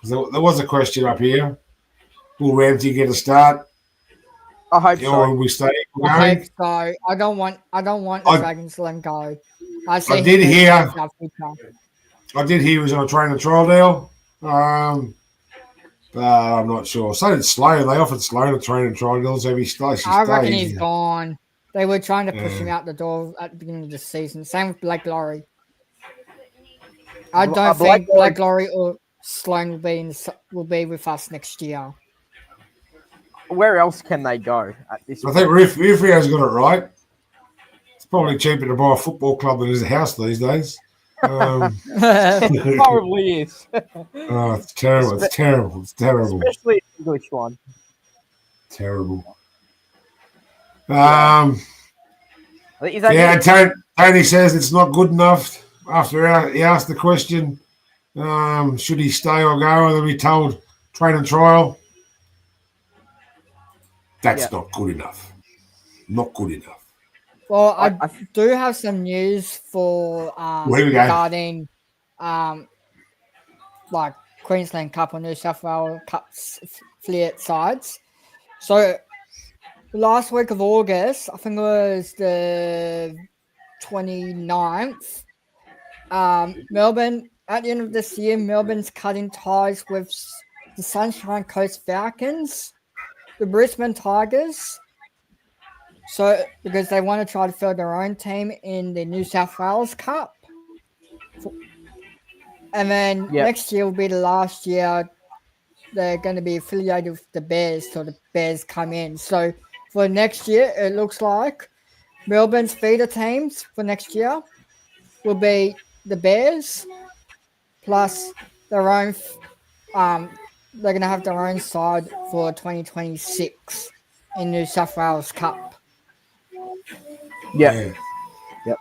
was a question up here. Will Ramsey get a start? I hope Or so. will we stay I going? hope so. I don't want the I- Dragons to let him go. I see did him as hear- our future. I did hear he was on a train and trial deal. But I'm not sure. So did Sloan. They offered Sloan a train and trial deal, so he stays. I reckon he's gone. They were trying to push Yeah. him out the door at the beginning of the season. Same with Blake Laurie. I Blake don't think Laurie- Blake Laurie or Sloan will be with us next year. Where else can they go at this I point? think Rufio's got it right. It's probably cheaper to buy a football club than it is a house these days. It probably is. Oh, it's terrible. It's terrible. It's terrible. Especially an English one. Terrible. I think is that Yeah, it? Tony says it's not good enough. After he asked the question, should he stay or go, and then we told train and trial. That's Yeah. not good enough. Not good enough. Well, I I do have some news for Here we go. regarding like Queensland Cup or New South Wales Cups affiliate sides. So last week of August, I think it was the 29th, Melbourne, at the end of this year, Melbourne's cutting ties with the Sunshine Coast Falcons, the Brisbane Tigers. So, because they want to try to fill their own team in the New South Wales Cup. And then Yep. next year will be the last year they're going to be affiliated with the Bears till the Bears come in. So, for next year, it looks like Melbourne's feeder teams for next year will be the Bears plus their own, they're going to have their own side for 2026 in New South Wales Cup. Yeah. Yep.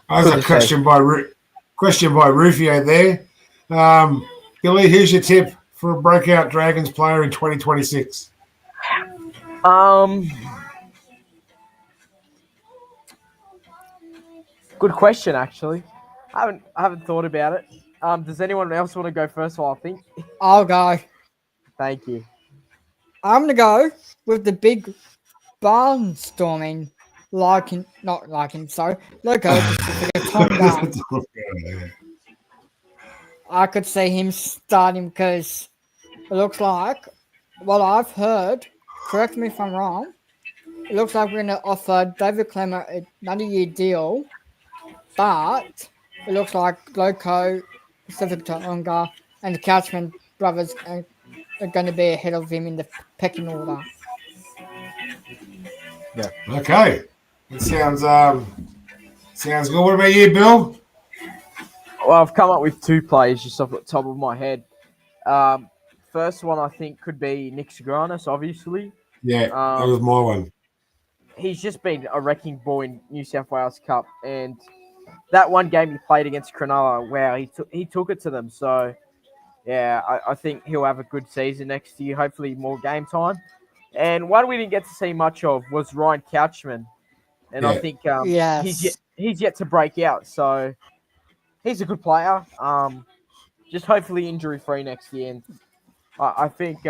There's Good a to question by Rufio there. Billy, here's your tip for a breakout Dragons player in 2026. Good question, actually. I haven't thought about it. Does anyone else want to go first? While I think. I'll go. Thank you. I'm going to go with the big barnstorming, Loco Tonga. I could see him starting because it looks like, what I've heard, correct me if I'm wrong, it looks like we're going to offer David Clemmer another year deal, but it looks like Loco, Pacific Tonga, and the Couchman brothers are going to be ahead of him in the pecking order. Okay. That sounds good. What about you, Bill? Well, I've come up with two players just off the top of my head. First one I think could be Nick Sagranis, obviously. Yeah, that was my one. He's just been a wrecking ball in New South Wales Cup, and that one game he played against Cronulla, wow, he took it to them. So, yeah, I think he'll have a good season next year. Hopefully, more game time. And one we didn't get to see much of was Ryan Couchman, and I Yeah. think Yes. he's yet to break out. So, he's a good player. Just hopefully injury free next year. And I think,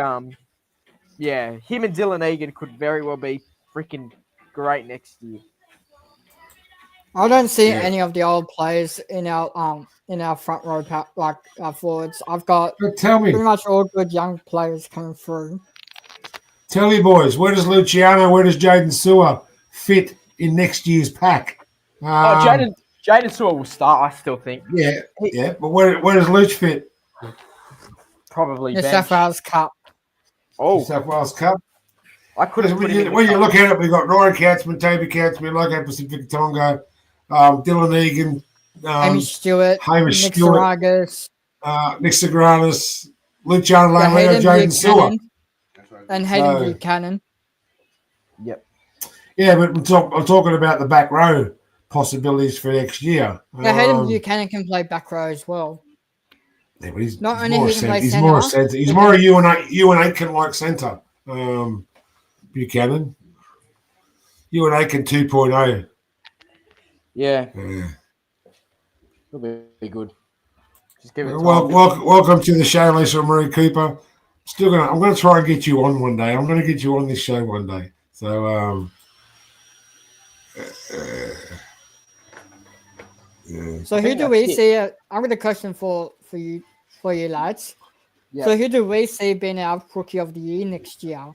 Yeah, him and Dylan Egan could very well be freaking great next year. I don't see Yeah. any of the old players in our front row like our forwards. I've got But tell me, pretty much all good young players coming through. Tell me, boys, where does Luciano, where does Jaden Sewer fit in next year's pack? Jaden Sewer will start, I still think. Yeah, but where does Luch fit? Probably The bench. South Wales Cup. Oh, South Wales Cup. I could have When you look at it, we've got Rory Katzman, Toby Katzman, Loco Pacific Tonga, Dylan Egan, Hamish Stewart, Hamish Nick Stewart, Saragas, Nick Sagranis, Luciano Lameo, Jaden Sewer. and Hayden So- Buchanan. Yep. Yeah, but I'm talking about the back row possibilities for next year. Yeah, Hayden Buchanan can play back row as well. Yeah, but he's Not only more he can play he's more a centre, centre. He's more a Ewan Aitken like centre. Buchanan. Ewan Aitken 2.0. Yeah, Yeah. it'll be good. Just give it time. Welcome to the show, Lisa Marie Cooper. I'm gonna try and get you on one day. I'm gonna get you on this show one day. So yeah. So who think do we that's it. see? I've got a question for you lads. Yeah. So who do we see being our rookie of the year next year?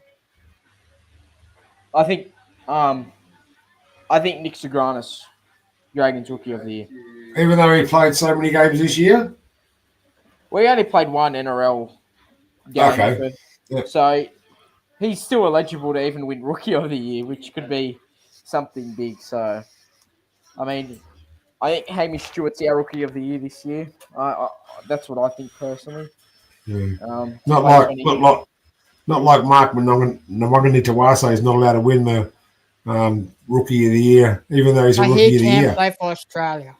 I think Nick Sagranis, Dragons Rookie of the Year. Even though he played so many games this year. We only played one NRL game. Okay. Yeah. So he's still eligible to even win Rookie of the Year, which could be something big. So, I mean, I think Hamish Stewart's our Rookie of the Year this year. That's what I think personally. Yeah. Not like Mark Nawanganitawase is not allowed to win the Rookie of the Year, even though he's a But Rookie he of the can Year. play for Australia,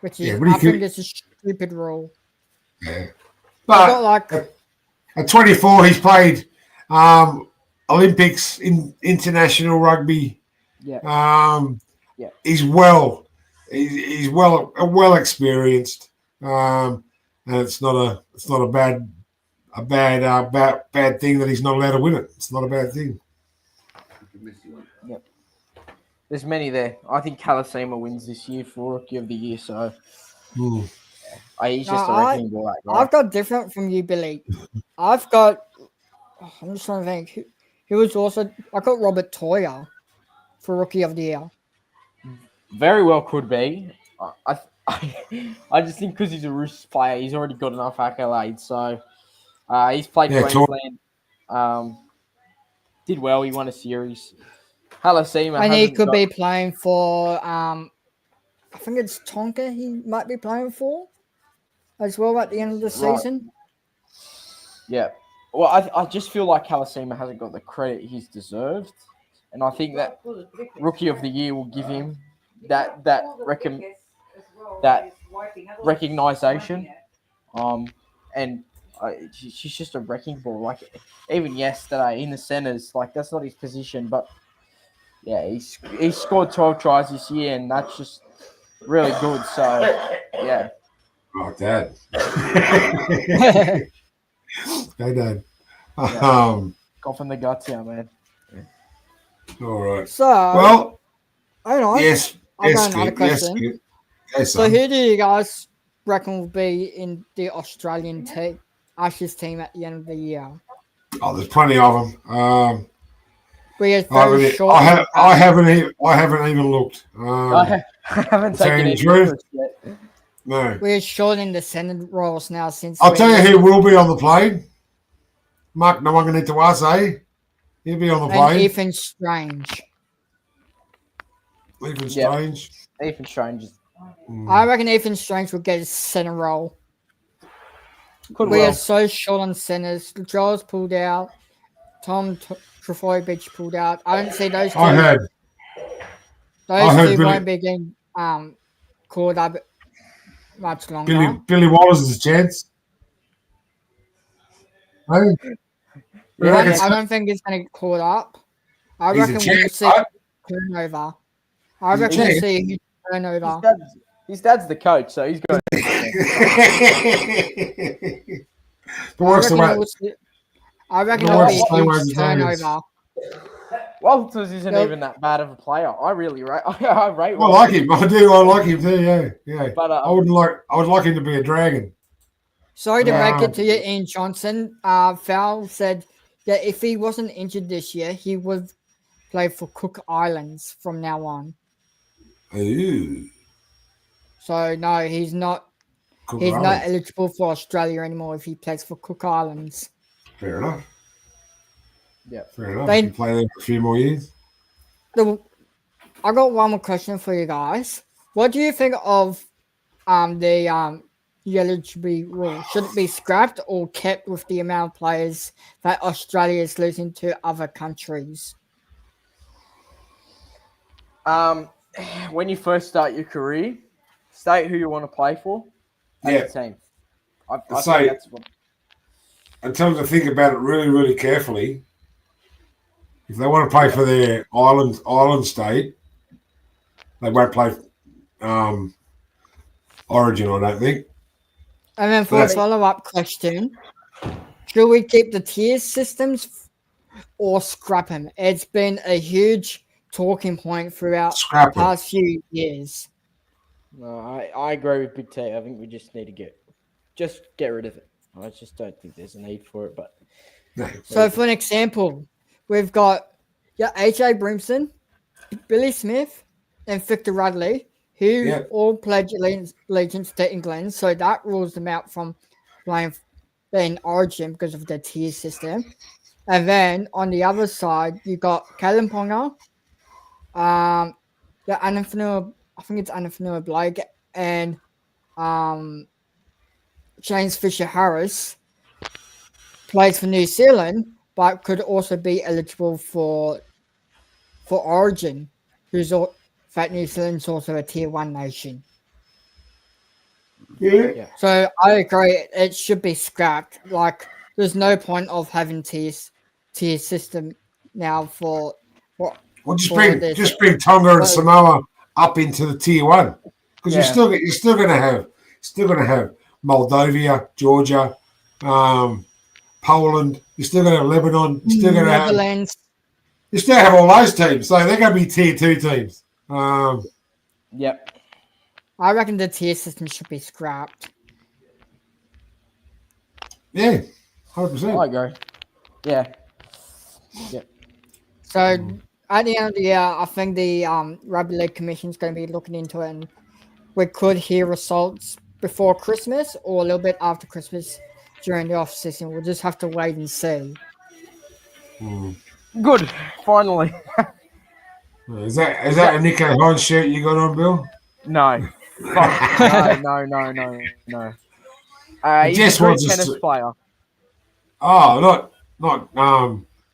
which is Yeah, but he I think could- it's a stupid rule. Yeah. I've But got like at 24, he's played Olympics in international rugby. Yeah. Yeah. He's well experienced, and it's not a bad thing that he's not allowed to win it. It's not a bad thing. There's many there. I think Kalasima wins this year for Rookie of the Year. So he's just a wrecking ball. That guy. I've got different from you, Billy. I've got. I'm just trying to think. Who was also? I got Robert Toya for Rookie of the Year. Very well could be. I just think because he's a Roosters player, he's already got enough accolades. So he's played Yeah, Queensland. Did well. He won a series. Halasima And he hasn't could got- be playing for. I think it's Tonka. He might be playing for, as well at the end of the Right. season. Yeah. Well, I just feel like Halasima hasn't got the credit he's deserved, and I think that Rookie of the Year will give him that recognition. And she's just a wrecking ball. Like even yesterday in the centers, like that's not his position, but yeah, he's scored 12 tries this year, and that's just really good. So yeah, Oh, Dad. Hey, Hey, Dad. got from the guts here, man. All right. so, Well, hang on. yes. I've Yes, got another Skip. Yes, question. Skip. Yes, So son. who do you guys reckon will be in the Australian team, Ashes team at the end of the year? Oh, there's plenty of them. We are I very haven't, short. I haven't even looked. I haven't tell taken you any the truth. interest yet. No. We're short in the Senate roles now since. I'll tell you who will be on the plane. Mark Nawanganitawase. He'll be on the And plane. Ethan Strange. Ethan Yeah. Strange. Ethan Strange is- I reckon Ethan Strange will get his centre role. could We well. are so short on centres. Joel's pulled out. Tom Trafoi pulled out. I don't see those two. I heard Those heard two Billy- won't be getting called up much longer. Billy Wallace is a chance. Hey? You reckon I don't think he's going to get called up. I he's a reckon we'll chance? see turnover. I He's a reckon we'll chance. see a huge turnover. His dad's the coach, so he's got. But I works the reckon way. we'll see- I reckon No, it'll it's the be same a way huge as Daniels. turnover. Walters isn't Nope. even that bad of a player. I really rate. I rate. I like him. I do. I like him too. Yeah, yeah. But I would like him to be a Dragon. Sorry to Yeah. break it to you, Ian Johnson. Fowl said that if he wasn't injured this year, he would play for Cook Islands from now on. Ooh, So no, he's not. Cook He's not Islands. eligible for Australia anymore if he plays for Cook Islands. Fair enough. Yeah. Fair enough. They- You play there for a few more years. I got one more question for you guys. What do you think of the eligibility rule? Should it be scrapped or kept with the amount of players that Australia is losing to other countries? When you first start your career, state who you want to play for. As Yeah. a team. I So- think that's what. And tell them to think about it really, really carefully. If they want to play for their island state, they won't play Origin, I don't think. And then for a That's- follow-up question, should we keep the tier systems or scrap them? It's been a huge talking point throughout the Scrap it. past few years. No, I agree with Big T. I think we just need to get rid of it. I just don't think there's a need for it. But No. So for an example, we've got AJ Brimson, Billy Smith, and Victor Radley, who Yeah. all pledged allegiance to England. So that rules them out from playing in Origin because of the tier system. And then on the other side, you got Kalen Ponga, Anafanua, I think it's Anafanua Blake, and James Fisher Harris plays for New Zealand, but could also be eligible for Origin, that New Zealand's also a tier 1 nation. Yeah. So I agree, it should be scrapped. Like, there's no point of having tier system now for Well, just for this. bring Tonga and Well- Samoa up into the tier 1 because Yeah. you're still going to have Moldova, Georgia, Poland. You're still going to have Lebanon. You're still going to have Netherlands. you still have all those teams, so they're going to be tier 2 teams. yep. I reckon the tier system should be scrapped. Yeah, I 100%. agree. Yeah. So at the end of the year, I think the Rugby League Commission is going to be looking into it, and we could hear results before Christmas or a little bit after Christmas during the off season. We'll just have to wait and see. Good. Finally. Is that a Nico Hines shirt you got on, Bill? No. Fuck. No. He's Just a great wants us tennis to- player. Oh, not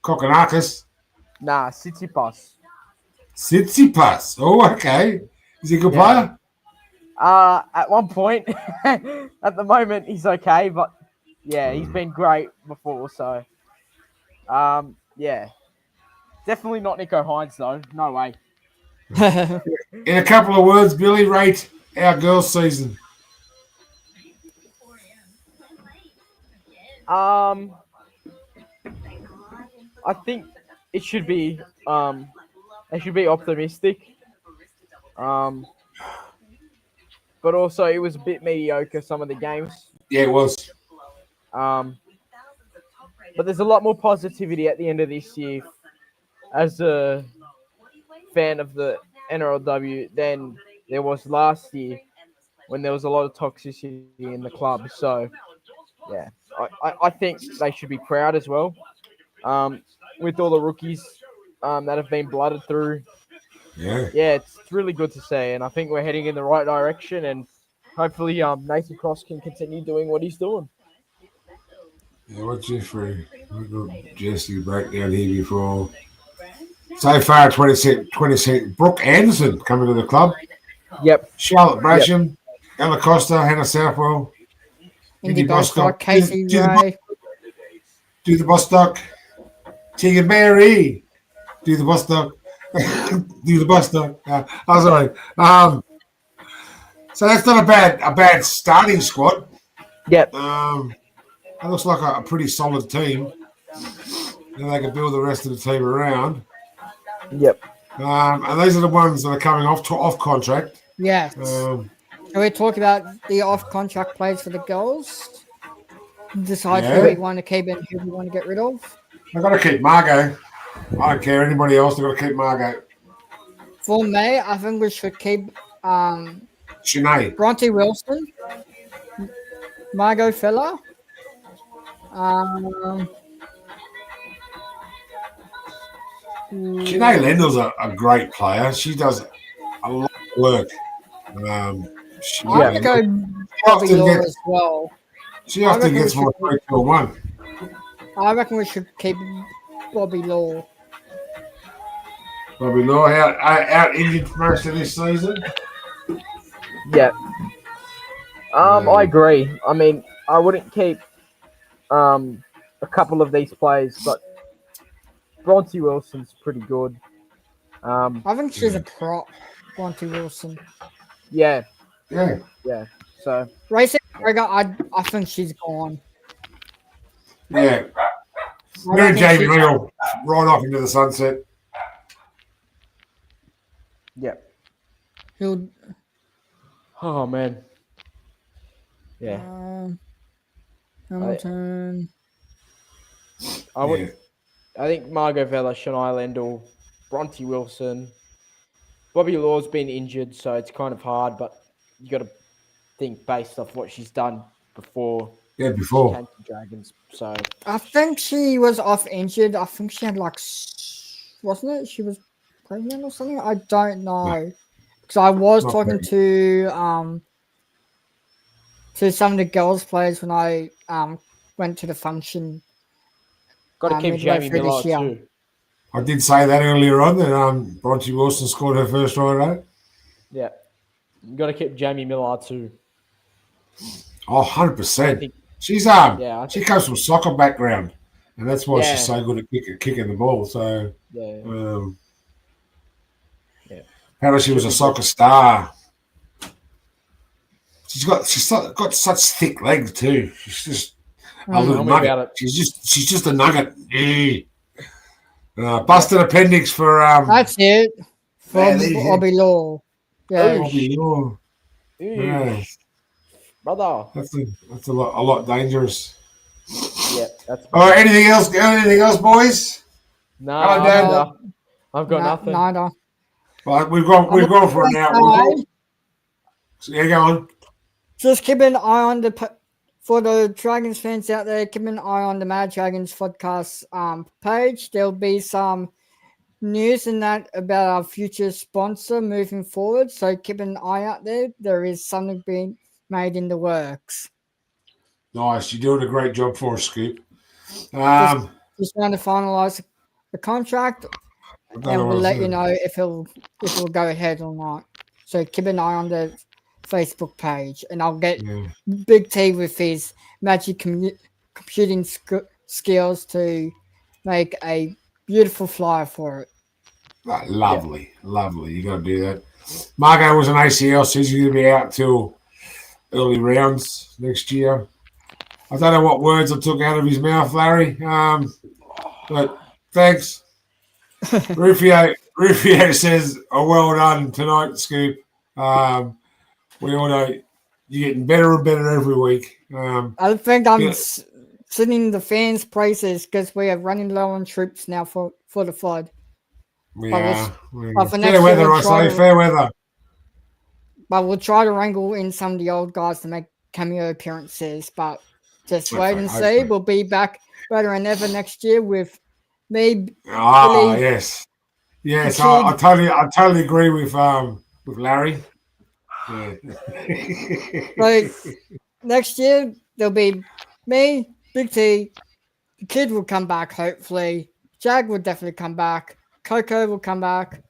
Kokonakis. Nah, Tsitsipas. Tsitsipas. Oh, okay. Is he a good Yeah. player? At one point, at the moment, he's okay, but yeah, he's been great before. So, yeah, definitely not Nico Hines though. No way. In a couple of words, Billy, rate our girls' season. I think it should be optimistic. But also it was a bit mediocre some of the games. Yeah, it was. But there's a lot more positivity at the end of this year as a fan of the NRLW than there was last year when there was a lot of toxicity in the club. So, yeah, I think they should be proud as well with all the rookies that have been blooded through. Yeah. Yeah, it's really good to see, and I think we're heading in the right direction, and hopefully Nathan Cross can continue doing what he's doing. Yeah, what's Jeffrey? We've got Jesse breakdown here before. So far, 26. Brooke Anderson coming to the club. Yep. Charlotte Brasham, Ella Costa, Hannah Southwell. Indy Bostock. Bostock, Casey Do the- Ray. Do the Bostock. Tegan Mary. Do the Bostock. Do the Bostock. I'm sorry. So that's not a bad starting squad. Yep. It looks like a pretty solid team. Then they can build the rest of the team around. Yep. And these are the ones that are coming off contract. Yes. Um, Can we talk about the off-contract players for the girls? Decide who Yeah. we want to keep and who we want to get rid of. I've got to keep Margot. I don't care anybody else. They've got to keep Margot. For me, I think we should keep Sinead. Bronte Wilson, Margot Feller. Sinead Lendel's a great player. She does a lot of work. She, I would go Bobby often Law gets- as well. she often reckon gets we more should- 3-2-1. I reckon we should keep Bobby Law. Bobby Law out injured for most of this season. Yep. I agree. I mean, I wouldn't keep a couple of these players, but Bronte Wilson's pretty good. I think she's a prop, Bronte Wilson. Yeah, Yeah. yeah. So Racing McGregor, I think she's gone. Yeah. I Me and don't think Jamie she's- Neal right off into the sunset. yep. He'll, Oh man. Yeah. Hamilton. I would. I think Margot Vella, Shania Lendl, Bronte Wilson, Bobby Law's been injured, so it's kind of hard. But you got to think based off what she's done before. Yeah, She before. came to Dragons. So I think she was off injured. I think she had wasn't it? She was pregnant or something. I don't know because I was Not talking to some of the girls players when I went to the function. got to keep midway Jamie through Miller this year. too. I did say that earlier on that Bronte Wilson scored her first try rate. Yeah. You got to keep Jamie Miller too. Oh, I 100%. think, She's yeah, I she think, comes from soccer background, and that's why Yeah. she's so good at kicking the ball. So, yeah. Yeah. apparently she was a soccer star. She's got such thick legs too. She's just a little Tell me nugget. about it. She's just a nugget. Busted appendix for That's it. From Yeah, there you go. Bobby Law. Yeah. Bobby Law. Ooh, Yeah, brother. that's a lot dangerous. Yeah, that's. All right, anything else? Anything else, boys? No, Hello, Dad. I've got nothing. Neither. Well, we've gone for an hour. So, yeah, go on. Just keep an eye on for the Dragons fans out there. Keep an eye on the Mad Dragons podcast page. There'll be some news in that about our future sponsor moving forward. So keep an eye out there. There is something being made in the works. Nice, you're doing a great job for us, Scoop. I Just trying to finalize the contract, don't and know we'll what let to you do. know if it'll go ahead or not. So keep an eye on the Facebook page, and I'll get Yeah. Big T with his magic computing skills to make a beautiful flyer for it. Lovely. You got to do that. Margot was an ACL, so he's going to be out till early rounds next year. I don't know what words I took out of his mouth, Larry. But thanks. Rufio says, "Oh, well done tonight, Scoop." We all know you're getting better and better every week. I think I'm Yeah. singing the fans' praises because we are running low on troops now for the flood. Yeah. but for next Fair year, weather, we'll I try say. to- Fair weather. But we'll try to wrangle in some of the old guys to make cameo appearances. But just wait and see. Hopefully. We'll be back better than ever next year with me. Ah, Billy, yes. Yes, the I kid. totally agree with Larry. Yeah. So next year there'll be me, Big T, the kid will come back hopefully. Jag will definitely come back. Coco will come back.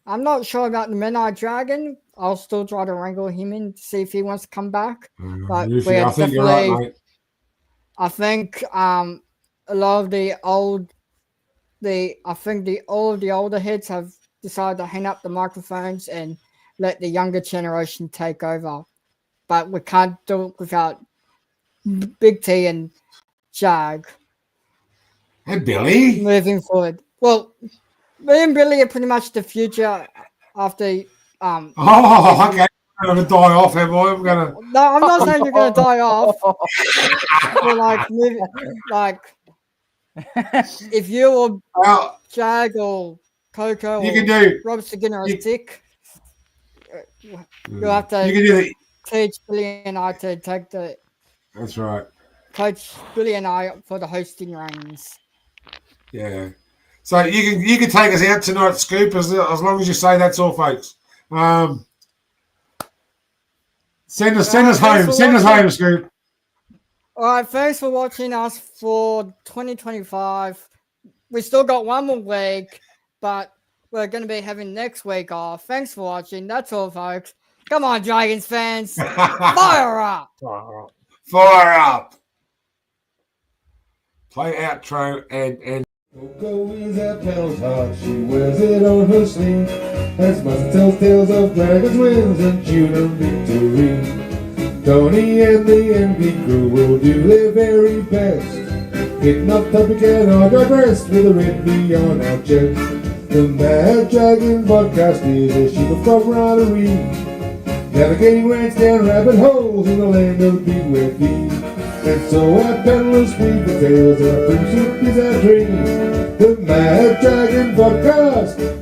I'm not sure about the Menai Dragon. I'll still try to wrangle him in to see if he wants to come back. But Rufio, we are I think you're right, definitely- mate. I think a lot of the older heads have decided to hang up the microphones and let the younger generation take over. But we can't do it without Big T and Jag. Hey, Billy. moving forward. Well, me and Billy are pretty much the future after. Oh, okay. I'm going to die off, am I? I'm going to. No, I'm not saying you're going to die off. But like, if you or Well, Jag or Coco you or can do. Rob Skinner are you- sick, you'll have You to can do the. teach Billy and I to take the That's right. coach Billy and I for the hosting reins. Yeah. So you can take us out tonight, Scoop, as long as you say that's all, folks. Send us thanks home. for Send us watching. home, Scoop. All right, thanks for watching us for 2025. We still got one more week, but we're going to be having next week off. Thanks for watching. That's all, folks. Come on, Dragons fans. Fire up. Fire up. Play outro and Coco is at Pell's heart, she wears it on her sleeve. As Mustard tells tales of dragons, wins and tuna victory. Tony and the NP crew will do their very best. Hitting up topic and I digress with a red V on our chest. The Mad Dragon podcast is a sheep of camaraderie. Navigating rants down rabbit holes in the land of big wet feet. And so our peddlers speak the tales, and our pursuit is our dream. The Mad Dragon Podcast